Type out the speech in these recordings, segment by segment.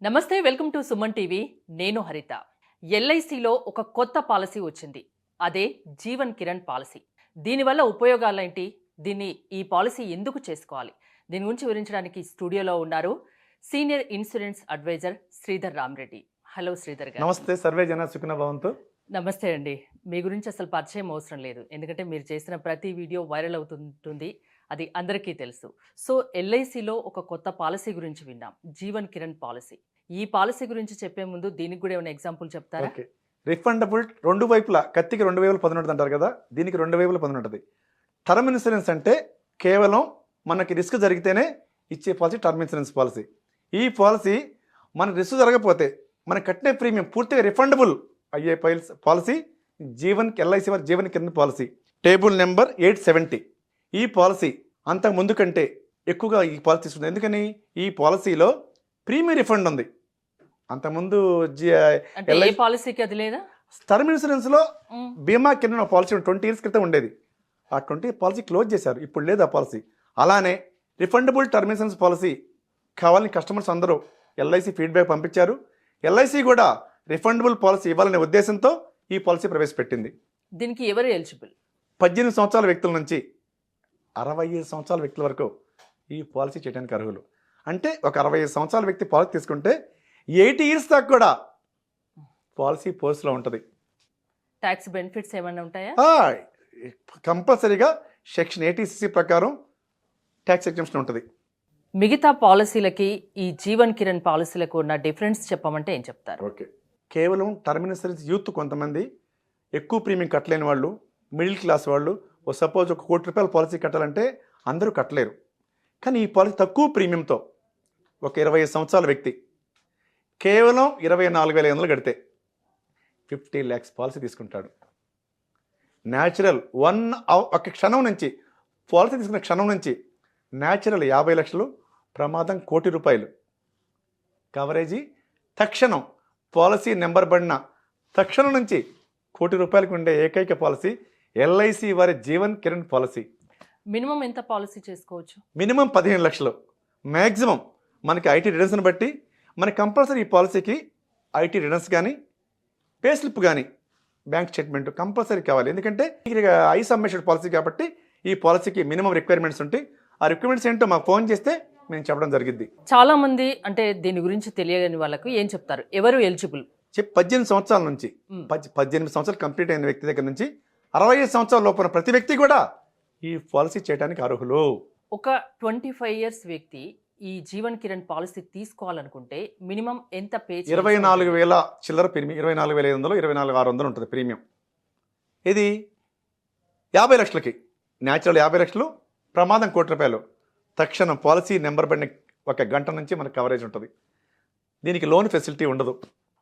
నమస్తే, welcome to Suman TV. నేను హరిత. ఎల్ఐసిలో ఒక కొత్త పాలసీ వచ్చింది. అదే జీవన్ కిరణ్ పాలసీ. దీనివల్ల ఉపయోగాలేంటి? ఈ పాలసీ ఎందుకు చేసుకోవాలి? దీని గురించి వివరించడానికి స్టూడియోలో ఉన్నారు senior insurance advisor Sridhar Ramareddy. Hello Sridhar garu. నమస్తే. సర్వే జన సుఖినో భవంతు. నమస్తే అండి. మీ గురించి అసలు పరిచయం అవసరం లేదు, ఎందుకంటే మీరు చేసిన ప్రతి వీడియో వైరల్ అవుతుంటుంది, అది అందరికీ తెలుసు. సో ఎల్ఐసిలో ఒక కొత్త పాలసీ గురించి విన్నాం, జీవన్ కిరణ్ పాలసీ. ఈ పాలసీ గురించి చెప్పే ముందు దీనికి కూడా ఏమైనా ఎగ్జాంపుల్ చెప్తారా? ఓకే. రిఫండబుల్ రెండు వైపులా, కత్తికి రెండు వైపుల పదును ఉంటుంది అంటారు కదా, దీనికి రెండు వైపుల పదును ఉంటుంది. టర్మ్ ఇన్సూరెన్స్ అంటే కేవలం మనకి రిస్క్ జరిగితేనే ఇచ్చే పాలసీ టర్మ్ ఇన్సూరెన్స్ పాలసీ. ఈ పాలసీ మనకి రిస్క్ జరగకపోతే మన కట్టిన ప్రీమియం పూర్తిగా రిఫండబుల్ అయ్యే పాలసీ ఎల్ఐసి వారి Jeevan Kiran policy. Table number 870. ఈ పాలసీ అంతకు ముందు కంటే ఎక్కువగా ఈ పాలసీ తీసుకుంది. ఎందుకని? ఈ పాలసీలో ప్రీమియం రిఫండ్ ఉంది. అంతకుముందు పాలసీకి అది లేదా? టర్మ్ ఇన్సూరెన్స్ లో బీమా కింద పాలసీ 20 years క్రితం ఉండేది. ఆ 20 పాలసీ క్లోజ్ చేశారు, ఇప్పుడు లేదు ఆ పాలసీ. అలానే రిఫండబుల్ టర్మ్ ఇన్సూరెన్స్ పాలసీ కావాలని కస్టమర్స్ అందరూ ఎల్ఐసి ఫీడ్బ్యాక్ పంపించారు. ఎల్ఐసి కూడా రిఫండబుల్ పాలసీ ఇవ్వాలనే ఉద్దేశంతో ఈ పాలసీ ప్రవేశపెట్టింది. దీనికి ఎవరు ఎలిజిబుల్? 18 సంవత్సరాల వ్యక్తుల నుంచి 65 సంవత్సరాల వ్యక్తుల వరకు ఈ పాలసీ చేయడానికి అర్హులు. అంటే ఒక 65 సంవత్సరాల వ్యక్తి పాలసీ తీసుకుంటే 80 years దాకా కూడా పాలసీ పోస్ట్లో ఉంటుంది. ట్యాక్స్ బెనిఫిట్స్ ఏమైనా ఉంటాయా? కంపల్సరీగా సెక్షన్ 80cc ప్రకారం ట్యాక్స్ ఎగ్జంప్షన్ ఉంటుంది. మిగతా పాలసీలకి ఈ జీవన్ కిరణ్ పాలసీలకు ఉన్న డిఫరెన్స్ చెప్పమంటే ఏం చెప్తారు? ఓకే. కేవలం టర్మ్ ఇన్సూరెన్స్ యూత్ కొంతమంది ఎక్కువ ప్రీమియం కట్టలేని వాళ్ళు, మిడిల్ క్లాస్ వాళ్ళు, సపోజ్ ఒక ₹1,00,00,000 పాలసీ కట్టాలంటే అందరూ కట్టలేరు. కానీ ఈ పాలసీ తక్కువ ప్రీమియంతో ఒక 25 సంవత్సరాల వ్యక్తి కేవలం 24,500 కడితే 50 lakhs పాలసీ తీసుకుంటాడు. న్యాచురల్ ఒక క్షణం నుంచి, పాలసీ తీసుకున్న క్షణం నుంచి న్యాచురల్ 50 లక్షలు, ప్రమాదం ₹1,00,00,000 కవరేజీ తక్షణం. పాలసీ నెంబర్ పడిన తక్షణం నుంచి ₹1,00,00,000 ఉండే ఏకైక పాలసీ ఎల్ఐసి వారి జీవన్ కిరణ్ పాలసీ. మినిమం ఎంత పాలసీ చేసుకోవచ్చు? మినిమం 15 లక్షలు. మ్యాక్సిమం మనకి ఐటీ రిటర్న్స్ని బట్టి మనకి కంపల్సరీ ఈ పాలసీకి ఐటీ రిటర్న్స్ కానీ, పే స్లిప్ కానీ, బ్యాంక్ స్టేట్మెంట్ కంపల్సరీ కావాలి. ఎందుకంటే ఐ సబ్మిషన్ పాలసీ కాబట్టి ఈ పాలసీకి మినిమం రిక్వైర్మెంట్స్ ఉంటాయి. ఆ రిక్వైర్మెంట్స్ ఏంటో మాకు ఫోన్ చేస్తే మేము చెప్పడం జరిగింది. చాలా మంది అంటే దీని గురించి తెలియని వాళ్ళకు ఏం చెప్తారు? ఎవరు ఎలిజిబుల్? 18 సంవత్సరాల నుంచి 18 సంవత్సరాలు కంప్లీట్ అయిన వ్యక్తి దగ్గర నుంచి 65 సంవత్సరాల లోపల ప్రతి వ్యక్తి కూడా ఈ పాలసీ చేయడానికి అర్హులు. ఒక 25 years వ్యక్తి ఈ జీవన్ కిరణ్ పాలసీ తీసుకోవాలనుకుంటే మినిమం ఎంత పే? 24,000 చిల్లర ప్రీమియం, 24,500, 24,600 ఉంటుంది ప్రీమియం. ఇది 50 లక్షలకి న్యాచురల్ 50 లక్షలు, ప్రమాదం ₹1,00,00,000. తక్షణం పాలసీ నెంబర్ పడిన ఒక గంట నుంచి మనకు కవరేజ్ ఉంటుంది. దీనికి లోన్ ఫెసిలిటీ ఉండదు.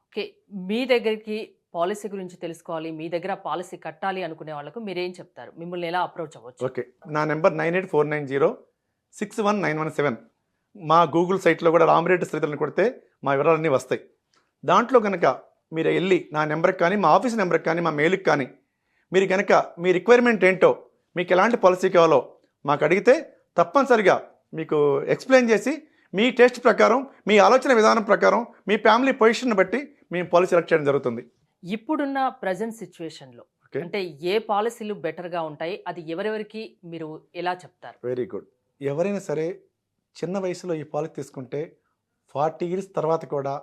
ఓకే. మీ దగ్గరికి పాలసీ గురించి తెలుసుకోవాలి, మీ దగ్గర పాలసీ కట్టాలి అనుకునే వాళ్ళకు మీరేం చెప్తారు? మిమ్మల్ని ఎలా అప్రోచ్ అవ్వచ్చు? ఓకే. నా నెంబర్ 9849061917. మా గూగుల్ సైట్లో కూడా రామరెడ్డి శ్రీధర్ని కొడితే మా వివరాలన్నీ వస్తాయి. దాంట్లో కనుక మీరు వెళ్ళి నా నెంబర్కి కానీ, మా ఆఫీస్ నెంబర్కి కానీ, మా మెయిల్కి కానీ మీరు కనుక మీ రిక్వైర్మెంట్ ఏంటో, మీకు ఎలాంటి పాలసీ కావాలో మాకు అడిగితే తప్పనిసరిగా మీకు ఎక్స్ప్లెయిన్ చేసి మీ టేస్ట్ ప్రకారం, మీ ఆలోచన విధానం ప్రకారం, మీ ఫ్యామిలీ పొజిషన్ బట్టి మేము పాలసీ సెలెక్ట్ చేయడం జరుగుతుంది. ఇప్పుడున్న ప్రజెంట్ సిచ్యువేషన్లో అంటే ఏ పాలసీలు బెటర్గా ఉంటాయి, అది ఎవరెవరికి మీరు ఎలా చెప్తారు? Very good. ఎవరైనా సరే చిన్న వయసులో ఈ పాలసీ తీసుకుంటే 40 years తర్వాత కూడా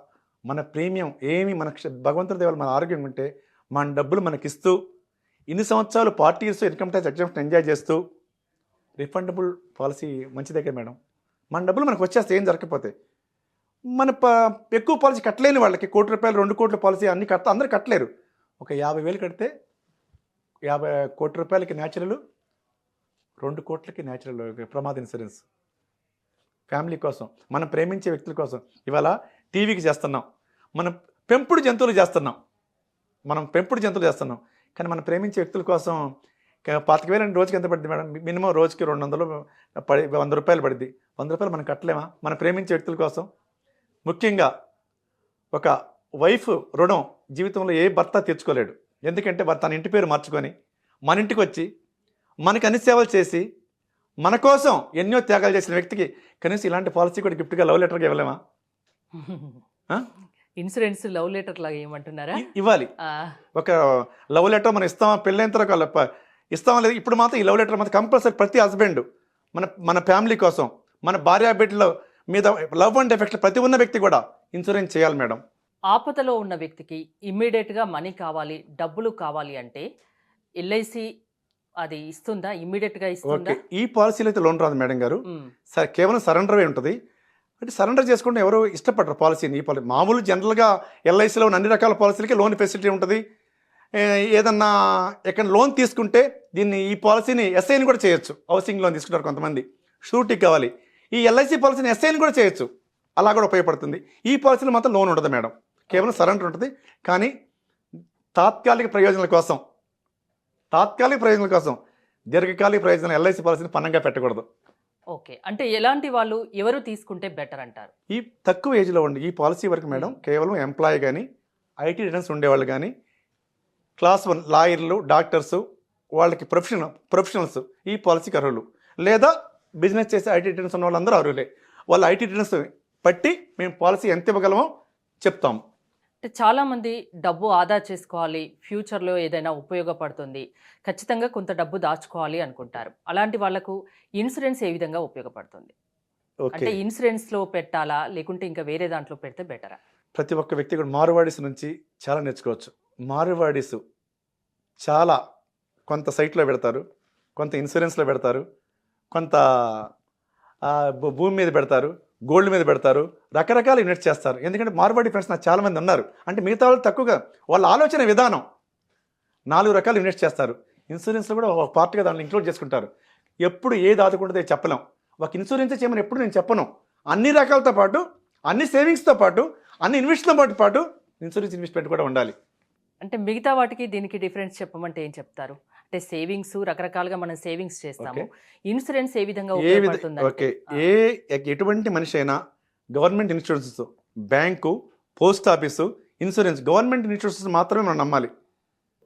మన ప్రీమియం ఏమి, మన భగవంతుడి దేవాల మన ఆరోగ్యం ఉంటే మన డబ్బులు మనకిస్తూ ఇన్ని సంవత్సరాలు 40 years income tax exemption enjoy చేస్తూ రిఫండబుల్ పాలసీ మంచిదే మేడం. మన డబ్బులు మనకు వచ్చేస్తే ఏం జరగకపోతే మన ఎక్కువ పాలసీ కట్టలేని వాళ్ళకి ₹1,00,00,000, ₹2,00,00,000 పాలసీ అన్ని అందరూ కట్టలేరు. ఒక 50,000 కడితే ₹1,00,00,000 న్యాచురల్, ₹2,00,00,000 న్యాచురల్ ప్రమాద ఇన్సూరెన్స్. ఫ్యామిలీ కోసం, మనం ప్రేమించే వ్యక్తుల కోసం. ఇవాళ టీవీకి చేస్తున్నాం, మనం పెంపుడు జంతువులు చేస్తున్నాం, కానీ మనం ప్రేమించే వ్యక్తుల కోసం 25,000 రోజుకి ఎంత పడుతుంది మేడం? మినిమం రోజుకి 200 ₹100 పడుద్ది. ₹100 మనం కట్టలేమా మన ప్రేమించే వ్యక్తుల కోసం? ముఖ్యంగా ఒక వైఫ్ రుణం జీవితంలో ఏ భర్త తీర్చుకోలేడు. ఎందుకంటే తన ఇంటి పేరు మార్చుకొని మన ఇంటికి వచ్చి మనకు అన్ని సేవలు చేసి మన కోసం ఎన్నో త్యాగాలు చేసిన వ్యక్తికి కనీసం ఇలాంటి పాలసీ కూడా గిఫ్ట్గా లవ్ లెటర్గా ఇవ్వలేమా? ఇన్సూరెన్స్ లవ్ లెటర్ లాగా ఏమంటున్నారా? ఇవ్వాలి. ఒక లవ్ లెటర్ మనం ఇస్తామా, పెళ్ళైన తర్వాత ఇస్తామా లేదు, ఇప్పుడు మాత్రం ఈ లవ్ లెటర్ మాత్రం కంపల్సరీ ప్రతి హస్బెండ్ మన ఫ్యామిలీ కోసం, మన భార్య బిడ్డల మీద లవ్ అండ్ ఎఫెక్ట్ ప్రతి ఉన్న వ్యక్తి కూడా ఇన్సూరెన్స్ చేయాలి మేడం. ఆపదలో ఉన్న వ్యక్తికి ఇమ్మీడియట్గా మనీ కావాలి, డబ్బులు కావాలి అంటే ఎల్ఐసి అది ఇస్తుందా? ఇమ్మీడియట్గా ఇస్తుందా? ఈ పాలసీలో అయితే లోన్ రాదు మేడం గారు. కేవలం సరెండర్ ఉంటుంది. అంటే సరెండర్ చేసుకుంటే ఎవరు ఇష్టపడరు పాలసీని. ఈ పాలసీ మామూలు జనరల్గా ఎల్ఐసిలో అన్ని రకాల పాలసీలకి లోన్ ఫెసిలిటీ ఉంటుంది. ఏదన్నా ఎక్కడ లోన్ తీసుకుంటే ఈ పాలసీని ఎస్ఐని కూడా చేయొచ్చు. హౌసింగ్ లోన్ తీసుకుంటారు కొంతమంది, షూరిటీ కావాలి. ఈ ఎల్ఐసి పాలసీని ఎస్ఐని కూడా చేయొచ్చు, అలా కూడా ఉపయోగపడుతుంది. ఈ పాలసీలో మాత్రం లోన్ ఉండదు మేడం, కేవలం సరెండర్ ఉంటుంది. కానీ తాత్కాలిక ప్రయోజనాల కోసం దీర్ఘకాలిక ప్రయోజనాలు ఎల్ఐసి పాలసీని పన్నంగా పెట్టకూడదు. ఓకే, అంటే ఎలాంటి వాళ్ళు ఎవరు తీసుకుంటే బెటర్ అంటారు? ఈ తక్కువ ఏజ్లో ఉండి ఈ పాలసీ వరకు మేడం కేవలం ఎంప్లాయీ కానీ, ఐటీ రిటర్న్స్ ఉండేవాళ్ళు కానీ, క్లాస్ 1 లాయర్లు, డాక్టర్సు, వాళ్ళకి ప్రొఫెషనల్స్ ఈ పాలసీకి అర్హులు. లేదా బిజినెస్ చేసే ఐటీ రిటర్న్స్ ఉన్న వాళ్ళందరూ అర్హులే. వాళ్ళ ఐటీ రిటర్న్స్ బట్టి మేము పాలసీ ఎంత ఇవ్వగలమో చెప్తాము. అంటే చాలామంది డబ్బు ఆదా చేసుకోవాలి, ఫ్యూచర్లో ఏదైనా ఉపయోగపడుతుంది, ఖచ్చితంగా కొంత డబ్బు దాచుకోవాలి అనుకుంటారు. అలాంటి వాళ్లకు ఇన్సూరెన్స్ ఏ విధంగా ఉపయోగపడుతుంది? అంటే ఇన్సూరెన్స్లో పెట్టాలా, లేకుంటే ఇంకా వేరే దాంట్లో పెడితే బెటరా? ప్రతి ఒక్క వ్యక్తి కూడా మారువాడీస్ నుంచి చాలా నేర్చుకోవచ్చు. మారువాడీసు చాలా కొంత సైట్లో పెడతారు, కొంత ఇన్సూరెన్స్లో పెడతారు, కొంత భూమి మీద పెడతారు, గోల్డ్ మీద పెడతారు, రకరకాల ఇన్వెస్ట్ చేస్తారు. ఎందుకంటే మార్వాడి ఫ్రెండ్స్ నాకు చాలామంది ఉన్నారు. అంటే మిగతా వాళ్ళు తక్కువగా వాళ్ళ ఆలోచన విధానం 4 రకాలు ఇన్వెస్ట్ చేస్తారు. ఇన్సూరెన్స్లో కూడా ఒక పార్ట్గా దాన్ని ఇంక్లూడ్ చేసుకుంటారు. ఎప్పుడు ఏది ఆదుకుంటుందో చెప్పలేం. ఒక ఇన్సూరెన్సే చేయమని ఎప్పుడు నేను చెప్పను. అన్ని రకాలతో పాటు, అన్ని సేవింగ్స్తో పాటు, అన్ని ఇన్వెస్ట్తో పాటు ఇన్సూరెన్స్ ఇన్వెస్ట్మెంట్ కూడా ఉండాలి. అంటే మిగతా వాటికి దీనికి డిఫరెన్స్ చెప్పమంటే ఏం చెప్తారు? అంటే సేవింగ్స్ రకరకాలుగా మనం సేవింగ్స్ చేస్తాము, ఇన్సూరెన్స్ ఏ విధంగా ఉపయోగపడుతుంది? ఓకే, ఎటువంటి మనిషి అయినా government insurance, bank, post office, insurance, government insurance మాత్రమే మనం నమ్మాలి.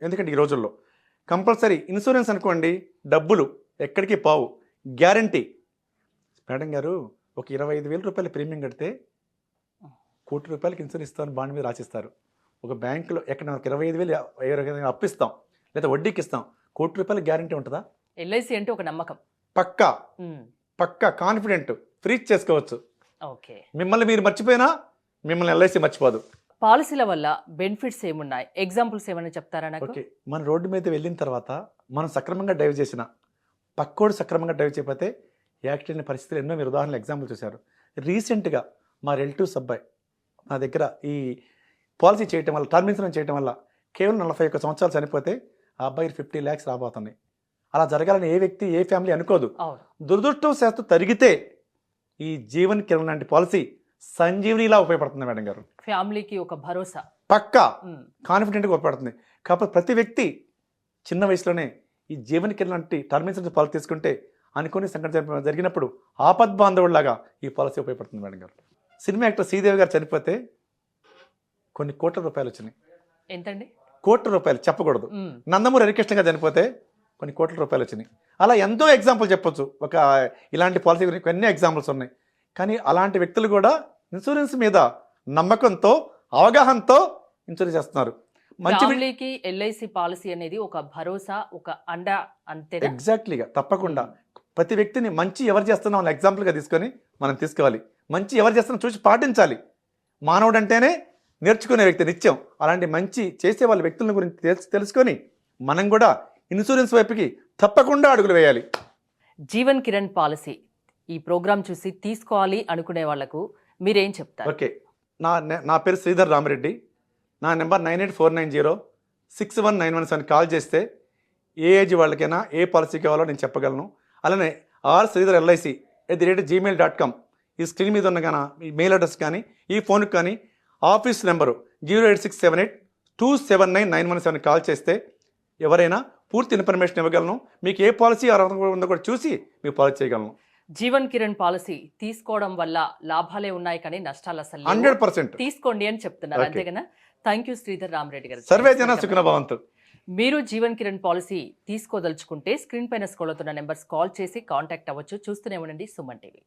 ఎందుకంటే ఈ రోజుల్లో కంపల్సరీ ఇన్సూరెన్స్ అనుకోండి, డబ్బులు ఎక్కడికి పావు, గ్యారంటీ. మేడం గారు ఒక 25,000 రూపాయల ప్రీమియం కడితే ₹1,00,00,000 ఇన్సూరెన్స్ ఇస్తామని బాండ్ మీద రాసిస్తారు. ఒక బ్యాంకులో ఎక్కడ 25,000 అప్పిస్తాం, లేదా వడ్డీకి ఇస్తాం, ₹1,00,00,000 గ్యారంటీ ఉంటుందా? ఎల్ఐసి అంటే ఒక నమ్మకం, పక్కా కాన్ఫిడెంట్, ఫ్రీ చేసుకోవచ్చు. ఓకే, మిమ్మల్ని మీరు మర్చిపోయినా మిమ్మల్ని ఎల్ఐసి మర్చిపోదు. పాలసీల వల్ల బెనిఫిట్స్ ఏమున్నాయి, ఎగ్జాంపుల్స్ ఏమైనా చెప్తారా నాకు? ఓకే, మన రోడ్డు మీద వెళ్ళిన తర్వాత మనం సక్రమంగా డ్రైవ్ చేసిన, పక్కోడు సక్రమంగా డ్రైవ్ చేయకపోతే యాక్సిడెంట్ పరిస్థితులు ఎన్నో మీరు ఉదాహరణలు ఎగ్జాంపుల్ చూశారు. రీసెంట్గా మా రిలేటివ్స్ అబ్బాయి నా దగ్గర ఈ పాలసీ చేయటం వల్ల, టర్మ్ ఇన్సూరెన్స్ చేయడం వల్ల కేవలం 41 సంవత్సరాలు చనిపోతే ఆ అబ్బాయి 50 lakhs రాబోతున్నాయి. అలా జరగాలని ఏ వ్యక్తి, ఏ ఫ్యామిలీ అనుకోదు. దురదృష్టవశాత్తు తరిగితే ఈ జీవన్ కిరణ్ లాంటి పాలసీ సంజీవనిలా ఉపయోగపడుతుంది మేడం గారు. ఫ్యామిలీకి ఒక భరోసా, పక్కా కాన్ఫిడెంట్గా ఉపయోగపడుతుంది. కాకపోతే ప్రతి వ్యక్తి చిన్న వయసులోనే ఈ జీవన్ కిరణ్ లాంటి టర్మ్ ఇన్సూరెన్స్ పాలసీ తీసుకుంటే అనుకోని సంఘటన జరిగినప్పుడు ఆపద్బాంధవుడిలాగా ఈ పాలసీ ఉపయోగపడుతుంది మేడం గారు. సినిమా యాక్టర్ శ్రీదేవి గారు చనిపోతే కొన్ని కోట్ల రూపాయలు వచ్చినాయి. ఎంతండి? కోట్ల రూపాయలు చెప్పకూడదు. నందమూరి హరికృష్ణ గారు చనిపోతే కొన్ని కోట్ల రూపాయలు వచ్చినాయి. అలా ఎంతో ఎగ్జాంపుల్ చెప్పొచ్చు. ఒక ఇలాంటి పాలసీ గురించి ఎన్నో ఎగ్జాంపుల్స్ ఉన్నాయి. కానీ అలాంటి వ్యక్తులు కూడా ఇన్సూరెన్స్ మీద నమ్మకంతో, అవగాహనతో ఇన్సూరెన్స్ చేస్తున్నారు. ఫ్యామిలీకి ఎల్ఐసి పాలసీ అనేది ఒక భరోసా, ఒక అండ, అంతే. ఎగ్జాక్ట్లీగా, తప్పకుండా ప్రతి వ్యక్తిని మంచి ఎవరు చేస్తున్నా వాళ్ళ ఎగ్జాంపుల్గా తీసుకొని మనం తీసుకోవాలి. మంచి ఎవరు చేస్తున్నా చూసి పాటించాలి. మానవుడు అంటేనే నేర్చుకునే వ్యక్తి నిత్యం. అలాంటి మంచి చేసే వాళ్ళ వ్యక్తుల గురించి తెలుసుకొని మనం కూడా ఇన్సూరెన్స్ వైపుకి తప్పకుండా అడుగులు వేయాలి. జీవన్ కిరణ్ పాలసీ ఈ ప్రోగ్రామ్ చూసి తీసుకోవాలి అనుకునే వాళ్లకు మీరేం చెప్తారు? ఓకే, నా పేరు శ్రీధర్ రామిరెడ్డి. నా నెంబర్ 9849061917 కాల్ చేస్తే ఏ ఏజ్ వాళ్ళకైనా ఏ పాలసీ కావాలో నేను చెప్పగలను. అలానే rsridharLIC@gmail.com ఈ స్క్రీన్ మీద ఉన్న కానీ ఈ మెయిల్ అడ్రస్ కానీ, ఈ ఫోన్కి కానీ, ఆఫీస్ నెంబరు 08678279917 కాల్ చేస్తే ఎవరైనా పూర్తి ఇన్ఫర్మేషన్ ఇవ్వగలను. మీకు ఏ పాలసీ అర్హత ఉందో కూడా చూసి మీకు పాలసీ చేయగలను. జీవన్ కిరణ్ పాలసీ తీసుకోవడం వల్ల లాభాలే ఉన్నాయి కానీ నష్టాలు అసలు 100% తీసుకోండి అని చెప్తున్నారు, అంతేగానా? థ్యాంక్ యూ శ్రీధర్ రామిరెడ్డి గారు. సర్వే జన సుఖినో భవంతు. మీరు జీవన్ కిరణ్ పాలసీ తీసుకోదలుచుకుంటే స్క్రీన్ పైన స్క్రోల్ అవుతున్న నెంబర్స్ కాల్ చేసి కాంటాక్ట్ అవ్వచ్చు. చూస్తూనే ఉండండి సుమన్ టీవీ.